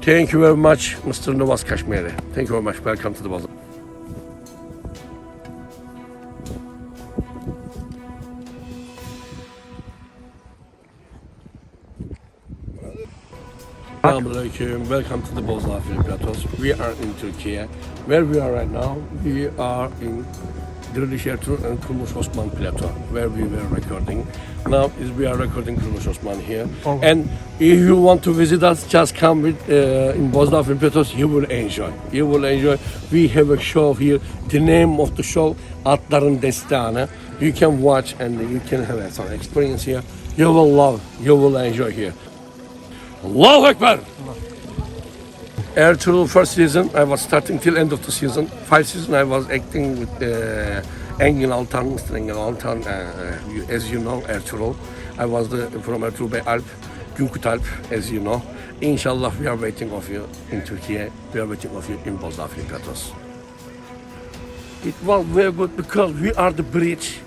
Thank you very much, Mr. Novas Kashmiri. Thank you very much. Welcome to the bazaar. Assalamualaikum. Welcome to the Bazaar Plateaus. We are in Turkey. Where we are right now, we are in Kurulus and Kurulus Osman Plateau, where we were recording. Now we are recording Kurulus Osman here. Oh. And if you want to visit us, just come with in Bazaar Plateaus. You will enjoy. You will enjoy. We have a show here. The name of the show, Atların Destanı. You can watch and you can have some experience here. You will love. You will enjoy here. Allahu Ekber! Ertuğrul first season, I was starting till end of the season. 5 season I was acting with Engin Altan, Mr. Engin Altan, as you know, Ertuğrul. I was from Ertuğrul Bey Alp, Günkut Alp, as you know. Inshallah, we are waiting of you in Turkey. We are waiting of you in Bazaar Plateaus. It was very good because we are the bridge.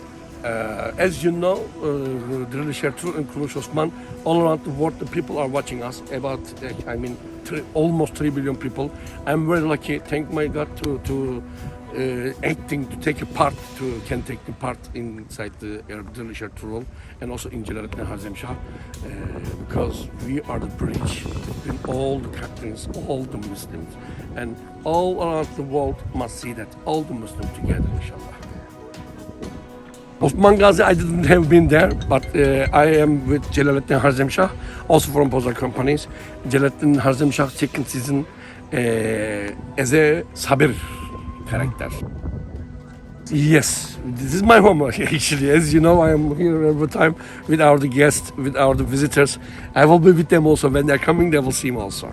As you know, Kurulus and Kurulus Osman, all around the world, the people are watching us. About, almost 3 billion people. I'm very lucky. Thank my God to acting to take a part can take the part inside the Kurulus and also in Celalettin Harzemşah because we are the bridge between all the Catholics, all the Muslims, and all around the world must see that all the Muslims together, inshallah. Osman Gazi, I didn't have been there, but I am with Celalettin Harzemşah, also from Bazaar companies. Celalettin Harzemşah second season as a Sabir character. Yes, this is my home actually. As you know, I am here every time with our guests, with our visitors. I will be with them also. When they are coming, they will see me also.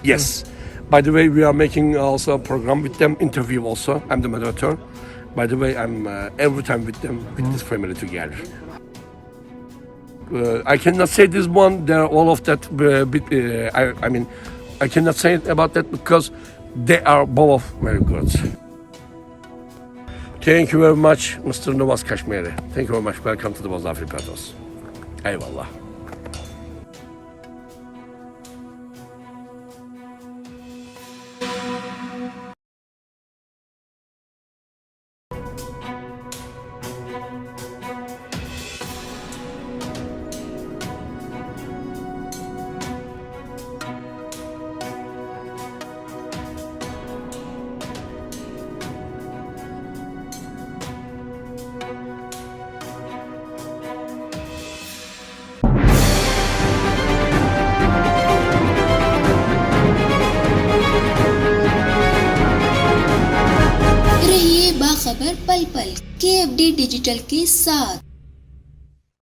Yes. By the way, we are making also a program with them, interview also. I'm the moderator. By the way, I'm every time with them, with this family together. I cannot say this one, they're all of that, I cannot say about that because they are both very good. Thank you very much, Mr. Novas Kashmiri. Thank you very much. Welcome to the Bazaar Plateaus. Eyvallah. खबर पल पल KFD digital के साथ।